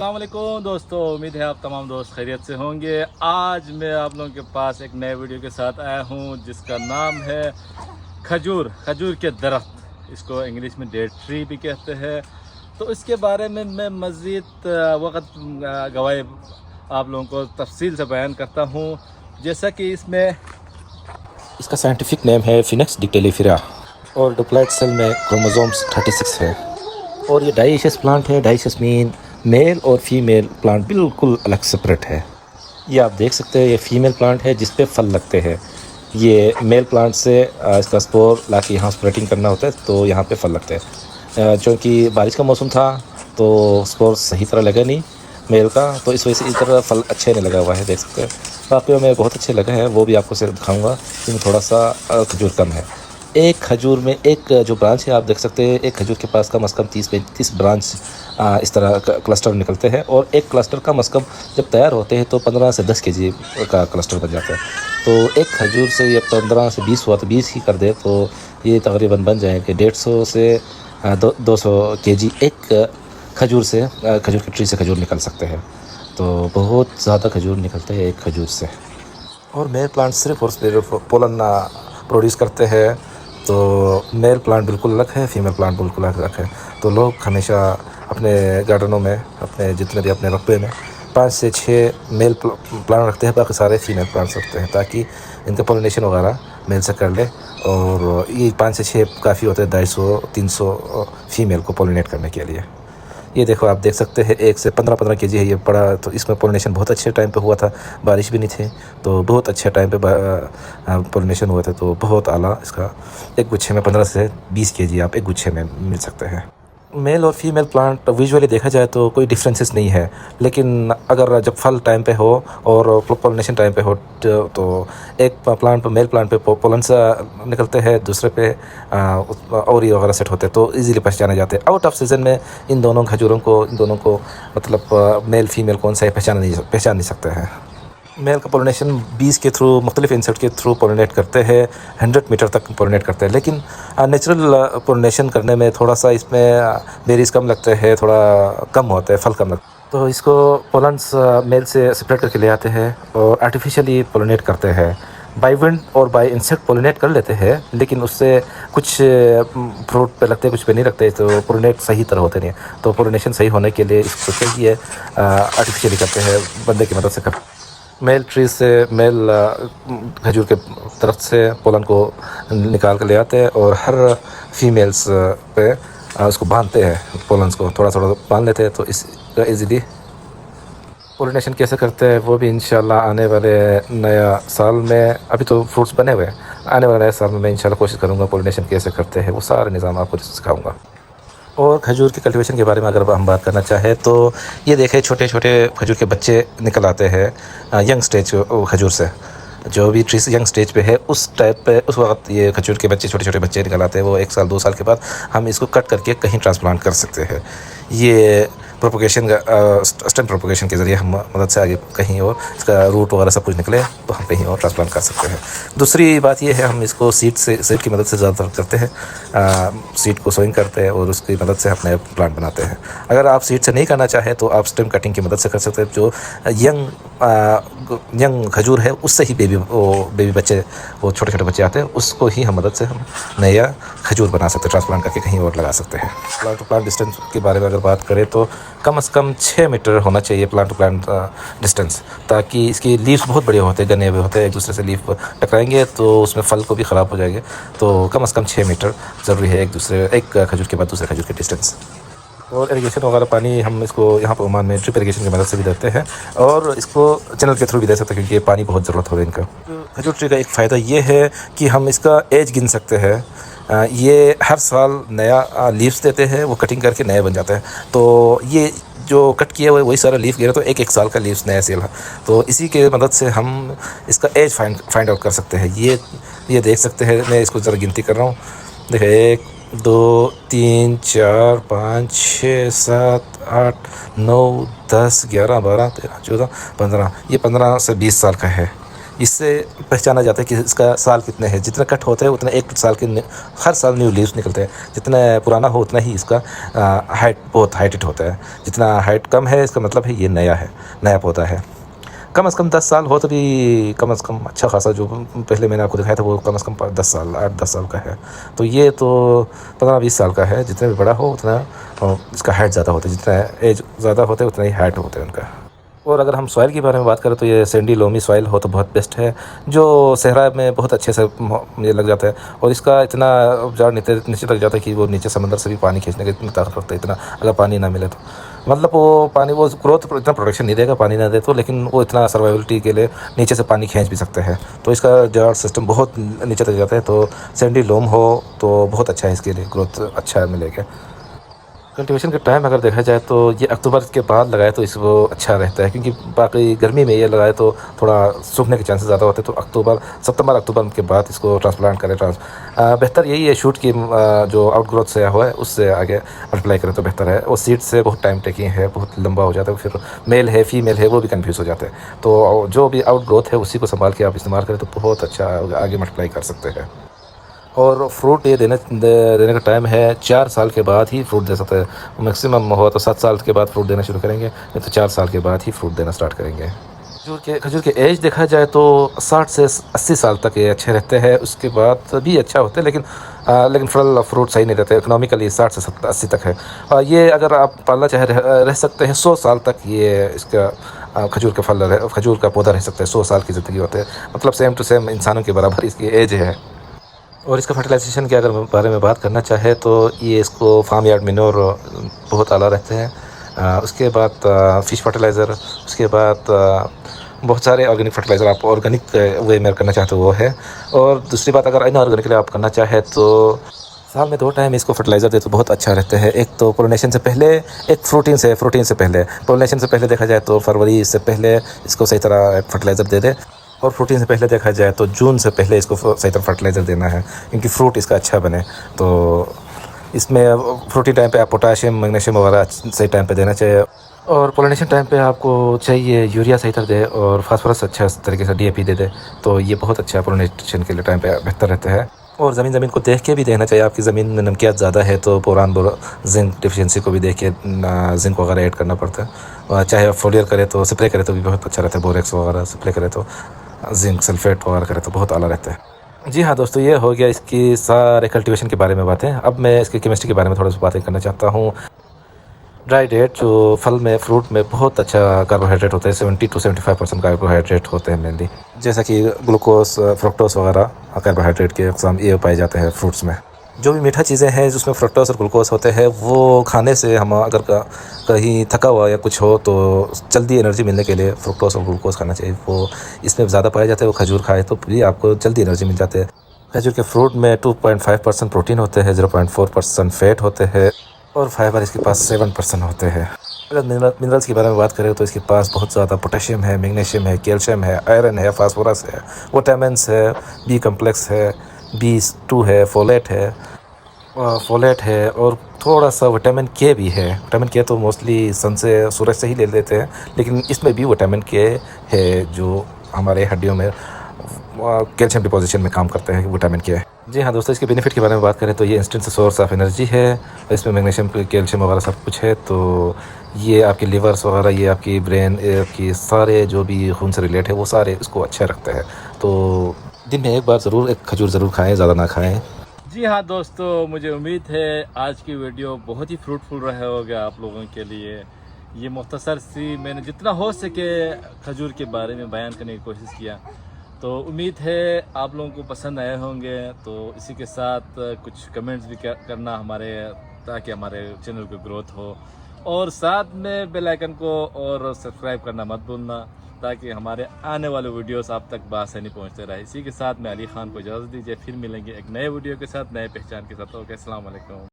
अस्सलाम वालेकुम दोस्तों, उम्मीद है आप तमाम दोस्त खैरियत से होंगे। आज मैं आप लोगों के पास एक नए वीडियो के साथ आया हूँ जिसका नाम है खजूर के दरख्त। इसको इंग्लिश में डेट ट्री भी कहते हैं। तो इसके बारे में मैं मज़ीद वक्त गवाए आप लोगों को तफसील से बयान करता हूँ। जैसा कि इसका साइंटिफिक नेम है फिनिक्स डिक्टेलिफेरा और डुप्लाइड सेल में क्रोमोसोम्स 36 है। और ये डाइशियस प्लांट है। डाइशियस मीन मेल और फीमेल प्लांट बिल्कुल अलग सेपरेट है। ये आप देख सकते हैं, ये फीमेल प्लांट है जिस पे फल लगते हैं। ये मेल प्लांट से इसका स्पोर लाके यहाँ स्प्रेटिंग करना होता है तो यहाँ पे फल लगते हैं। क्योंकि बारिश का मौसम था तो स्पोर सही तरह लगा नहीं मेल का, तो इस वजह से इस तरह फल अच्छे नहीं लगा हुआ है। देख सकते हैं वाकई में बहुत अच्छे लगे हैं, वो भी आपको सिर्फ दिखाऊंगा। इसमें थोड़ा सा खजूर कम है। एक खजूर में एक जो ब्रांच है आप देख सकते हैं, एक खजूर के पास कम से कम 30-35 ब्रांच इस तरह क्लस्टर निकलते हैं। और एक क्लस्टर कम से कम जब तैयार होते हैं तो 15 से 10 केजी का क्लस्टर बन जाता है। तो एक खजूर से ये 15 से 20 हुआ तो 20 ही कर दे तो ये तकरीबन बन जाएंगे 150 से 200 केजी एक खजूर से, खजूर की ट्री से खजूर निकल सकते हैं। तो बहुत ज़्यादा खजूर निकलते हैं एक खजूर से। और मेल प्लांट सिर्फ और सिर्फ पोलन प्रोड्यूस करते हैं। तो मेल प्लांट बिल्कुल अलग है, फीमेल प्लांट बिल्कुल अलग है। तो लोग हमेशा अपने गार्डनों में, अपने जितने भी अपने रकबे में 5 से 6 मेल प्लांट रखते हैं, बाकी सारे फीमेल प्लांट्स रखते हैं ताकि इनका पोलिनेशन वगैरह मेल से कर ले। और ये 5 से 6 काफ़ी होते हैं 250-300 फीमेल को पोलिनेट करने के लिए। ये देखो आप देख सकते हैं 1 से 15-15 केजी है ये बड़ा। तो इसमें पोलिनेशन बहुत अच्छे टाइम पे हुआ था, बारिश भी नहीं थी तो बहुत अच्छे टाइम पे पोलिनेशन हुआ था। तो बहुत आला इसका एक गुच्छे में 15 से 20 केजी आप एक गुच्छे में मिल सकते हैं। मेल और फीमेल प्लांट विजुअली देखा जाए तो कोई डिफरेंसेस नहीं है, लेकिन अगर जब फल टाइम पे हो और पोलिनेशन टाइम पे हो तो एक प्लांट मेल प्लांट पे पोलन से निकलते हैं, दूसरे पे ओरी वगैरह सेट होते हैं तो इजीली पहचाने जाते हैं। आउट ऑफ सीज़न में इन दोनों को मतलब मेल फीमेल कौन सा है पहचान नहीं सकते हैं। मेल का पोलिनेशन बीज के थ्रू, मुख्तलिफ इंसेक्ट के थ्रू पोलिनेट करते हैं, 100 मीटर तक पोलिनेट करते हैं। लेकिन नेचुरल पोलिनेशन करने में थोड़ा सा इसमें बेरीज कम लगते हैं, थोड़ा कम होता है, फल कम लगता है। तो इसको पोलन्स मेल से सेपरेट करके ले आते हैं और आर्टिफिशियली पोलिनेट करते हैं। बाई विंड और बाई इंसेक्ट पोलिनेट कर लेते हैं, लेकिन उससे कुछ फ्रूट पे लगते हैं, कुछ पे नहीं लगते, तो पोलिनेट सही तरह होते नहीं है। तो पोलिनेशन सही होने के लिए इसको चाहिए आर्टिफिशियली करते हैं, बंदे की मदद से करते हैं। मेल ट्री से, मेल खजूर के दरख्त से पोलन को निकाल कर ले आते हैं और हर फीमेल्स पे उसको बांधते हैं, पोलन्स को थोड़ा थोड़ा बांध लेते हैं। तो इस इजीली पोलिनेशन कैसे करते हैं वो भी इंशाल्लाह आने वाले नया साल में, अभी तो फ्रूट्स बने हुए हैं, आने वाले नए साल में मैं इंशाल्लाह कोशिश करूँगा पोलिनेशन कैसे करते हैं वो सारे निज़ाम आपको सिखाऊँगा। और खजूर की कल्टीवेशन के बारे में अगर हम बात करना चाहें तो ये देखें छोटे छोटे खजूर के बच्चे निकल आते हैं यंग स्टेज खजूर से। जो भी ट्री यंग स्टेज पे है उस टाइप पे उस वक्त ये खजूर के बच्चे, छोटे छोटे बच्चे निकल आते हैं। वो 1 साल 2 साल के बाद हम इसको कट करके कहीं ट्रांसप्लांट कर सकते हैं। ये प्रोपोगेशन का स्टेम प्रोपोगेशन के ज़रिए हम मदद से आगे कहीं और इसका रूट वगैरह सब कुछ निकले तो हम कहीं और ट्रांसप्लांट कर सकते हैं। दूसरी बात ये है, हम इसको सीड की मदद से ज़्यादातर करते हैं। सीड को सोइंग करते हैं और उसकी मदद से अपने प्लांट बनाते हैं। अगर आप सीड से नहीं करना चाहें तो आप स्टेम कटिंग की मदद से कर सकते हैं। जो यंग खजूर है उससे ही बेबी बच्चे, वो छोटे छोटे बच्चे आते हैं, उसको ही हम मदद से हम नया खजूर बना सकते हैं, ट्रांसप्लांट करके कहीं और लगा सकते हैं। प्लांट टू प्लांट डिस्टेंस के बारे में अगर बात करें तो कम से कम 6 मीटर होना चाहिए प्लांट टू प्लांट डिस्टेंस, ताकि इसकी लीव्स बहुत बड़े होते हैं, घने हुए होते हैं, एक दूसरे से लीफ टकराएंगे तो उसमें फल को भी ख़राब हो जाएंगे। तो कम से कम 6 मीटर ज़रूरी है एक खजूर के बाद दूसरे खजूर के डिस्टेंस। और इरीगेशन वगैरह पानी हम इसको यहाँ पर ओमान में ड्रिप इरीगेशन की मदद से भी देते हैं और इसको चैनल के थ्रू भी दे सकते हैं, क्योंकि पानी बहुत ज़रूरत होता है इनका। खजूर ट्री का एक फ़ायदा ये है कि हम इसका एज गिन सकते हैं। ये हर साल नया लीव्स देते हैं, वो कटिंग करके नए बन जाते हैं। तो ये जो कट किया हुआ वही सारा लीफ गिरा तो एक साल का लीव्स नया सेल है। तो इसी के मदद से हम इसका एज फाइंड आउट कर सकते हैं। ये देख सकते हैं, मैं इसको ज़रा गिनती कर रहा हूँ। देखिए 1 2 3 4 5 6 7 8 9 10 11 12 13 14 15, ये 15 से 20 साल का है। इससे पहचाना जाता है कि इसका साल कितने हैं। जितना कट होते हैं उतना एक साल के हर साल न्यू लीव्स निकलते हैं। जितना पुराना हो उतना ही इसका हाइट बहुत हाइटेड होता है। जितना हाइट कम है इसका मतलब है ये नया है, नया पौधा है। कम से कम 10 साल हो तभी कम से कम अच्छा खासा, जो पहले मैंने आपको दिखाया था वो कम से कम 10 साल 8-10 साल का है। तो ये तो 15-20 साल का है। जितने भी बड़ा हो उतना इसका हाइट ज़्यादा होता है। जितना एज ज़्यादा होता है उतना ही हाइट होता है उनका। और अगर हम सॉइल के बारे में बात करें तो ये सैंडी लोमी सॉइल हो तो बहुत बेस्ट है, जो सहरा में बहुत अच्छे से मुझे लग जाता है। और इसका इतना उपजाऊ नीचे लग जाता है कि वो नीचे समंदर से भी पानी खींचने की इतनी ताकत रखता है। इतना अगर पानी ना मिले तो मतलब वो पानी, वो ग्रोथ इतना प्रोडक्शन नहीं देगा पानी ना दे तो, लेकिन वो इतना सर्वाइवलिटी के लिए नीचे से पानी खींच भी सकते हैं। तो इसका जड़ सिस्टम बहुत नीचे तक जाता है। तो सैंडी लोम हो तो बहुत अच्छा है, इसके लिए ग्रोथ अच्छा मिलेगा। कल्टीवेशन का टाइम अगर देखा जाए तो ये अक्टूबर के बाद लगाए तो इसको अच्छा रहता है, क्योंकि बाकी गर्मी में ये लगाए तो थोड़ा सूखने के चांसेस ज़्यादा होते हैं। तो सितंबर के बाद इसको ट्रांसप्लांट करें। बेहतर यही है शूट की जो आउटग्रोथ से हुआ है उससे आगे मल्टीप्लाई करें तो बेहतर है। और सीड से बहुत टाइम टेकिंग है, बहुत लंबा हो जाता है, फिर मेल है फीमेल है वो भी कन्फ्यूज़ हो जाते हैं। तो जो भी आउटग्रोथ है उसी को संभाल के आप इस्तेमाल करें तो बहुत अच्छा आगे मल्टीप्लाई कर सकते हैं। और फ्रूट ये देने का टाइम है 4 साल के बाद ही फ्रूट दे सकते हैं। मैक्सिमम हुआ तो 7 साल के बाद फ्रूट देना शुरू करेंगे, नहीं तो 4 साल के बाद ही फ्रूट देना स्टार्ट करेंगे। खजूर के एज देखा जाए तो 60 से 80 साल तक ये अच्छे रहते हैं। उसके बाद भी अच्छा होते हैं, लेकिन फल फ्रूट सही नहीं रहते। इकोनॉमिकली 60 से 80 तक है। और ये अगर आप पालना चाहे रह सकते हैं 100 साल तक। ये इसका खजूर का पौधा रह सकता है, 100 साल की ज़िंदगी होते हैं। मतलब सेम टू सेम इंसानों के बराबर इसकी एज है। और इसका फर्टिलाइजेशन के अगर बारे में बात करना चाहे तो ये इसको फार्म यार्ड मिनोर बहुत आला रहते हैं। उसके बाद फिश फर्टिलाइज़र, उसके बाद बहुत सारे ऑर्गेनिक फर्टिलाइज़र आप ऑर्गेनिक वे में करना चाहते हो वो है। और दूसरी बात, अगर इनऑर्गेनिकली आप करना चाहे तो साल में 2 टाइम इसको फर्टिलाइज़र दे तो बहुत अच्छा रहता है। एक तो पोलिनेशन से पहले, एक फ्रूटिंग से पहले। पोलिनेशन से पहले देखा जाए तो फरवरी से पहले इसको सही तरह फर्टिलाइज़र दे दे। और फ्रूटिंग से पहले देखा जाए तो जून से पहले इसको सही तरह फर्टिलाइज़र देना है, क्योंकि फ्रूट इसका अच्छा बने। तो इसमें फ्रूटिंग टाइम पे आप पोटाशियम मैग्नीशियम वगैरह सही टाइम पे देना चाहिए। और पोलिनेशन टाइम पे आपको चाहिए यूरिया सही तरह दे और फास्फोरस अच्छा तरीके से DAP दे दे। तो ये बहुत अच्छा पोलिनेशन के लिए टाइम पे बेहतर रहता है। और ज़मीन को देख के भी देखना चाहिए। आपकी ज़मीन में नमकियात ज़्यादा है तो बोरान जिंक डिफिशिएंसी को भी देख के जिंक वगैरह ऐड करना पड़ता है। चाहे आप फोलियर करें तो स्प्रे करें तो भी बहुत अच्छा रहता है। बोरेक्स वगैरह स्प्रे करें तो जिंक सल्फेट वगैरह करें तो बहुत आला रहता है। जी हाँ दोस्तों, ये हो गया इसकी सारे कल्टीवेशन के बारे में बातें। अब मैं इसकी केमिस्ट्री के बारे में थोड़ा सा बातें करना चाहता हूँ। ड्राई डेट जो फल में फ्रूट में बहुत अच्छा कार्बोहाइड्रेट होता है, 70 to 75% कार्बोहाइड्रेट होते हैं मेनली, जैसा कि ग्लूकोज फ्रुक्टोज वगैरह कार्बोहाइड्रेट के अक़साम ये पाए जाते हैं फ्रूट्स में। जो भी मीठा चीज़ें हैं जिसमें फ्रुक्टोज और ग्लूकोज होते हैं वो खाने से हम अगर कहीं थका हुआ या कुछ हो तो जल्दी एनर्जी मिलने के लिए फ्रुक्टोज और ग्लूकोज खाना चाहिए। वो इसमें ज़्यादा पाए जाते हैं। वो खजूर खाए तो भी आपको जल्दी एनर्जी मिल जाती है। खजूर के फ्रूट में 2.5% प्रोटीन होते हैं, 0.4% फैट होते हैं और फाइबर इसके पास 7% होते हैं। अगर मिनरल्स के बारे में बात करें तो इसके पास बहुत ज़्यादा पोटेशियम है, मैग्नीशियम है, कैल्शियम है, आयरन है, फास्फोरस है, विटामिन्स है, B कम्प्लेक्स है, B2 है, फोलेट है और थोड़ा सा विटामिन K भी है। विटामिन K तो मोस्टली सन से सूरज से ही ले लेते हैं, लेकिन इसमें भी विटामिन K है जो हमारे हड्डियों में कैल्शियम डिपोजिशन में काम करते हैं। Vitamin K। जी हाँ दोस्तों, इसके बेनिफिट के बारे में बात करें तो ये इंस्टेंट सोर्स ऑफ एनर्जी है। इसमें मैग्नीशियम कैल्शियम वगैरह सब कुछ है। तो ये आपके लिवर्स वगैरह, ये आपकी ब्रेन, आपकी सारे जो भी खून से रिलेट है वो सारे इसको अच्छा रखते हैं। तो दिन में एक बार ज़रूर एक खजूर ज़रूर खाएँ, ज़्यादा ना खाएँ। जी हाँ दोस्तों, मुझे उम्मीद है आज की वीडियो बहुत ही फ्रूटफुल रहा होगा आप लोगों के लिए। ये मुख्तसर सी मैंने जितना हो सके खजूर के बारे में बयान करने की कोशिश किया। तो उम्मीद है आप लोगों को पसंद आए होंगे। तो इसी के साथ कुछ कमेंट्स भी करना हमारे, ताकि हमारे चैनल की ग्रोथ हो। और साथ में बेल आइकन को और सब्सक्राइब करना मत भूलना, ताकि हमारे आने वाले वीडियोस आप तक बासानी पहुंचते रहे। इसी के साथ मैं अली खान को इजाज़त दीजिए। फिर मिलेंगे एक नए वीडियो के साथ, नए पहचान के साथ। ओके, अस्सलाम वालेकुम।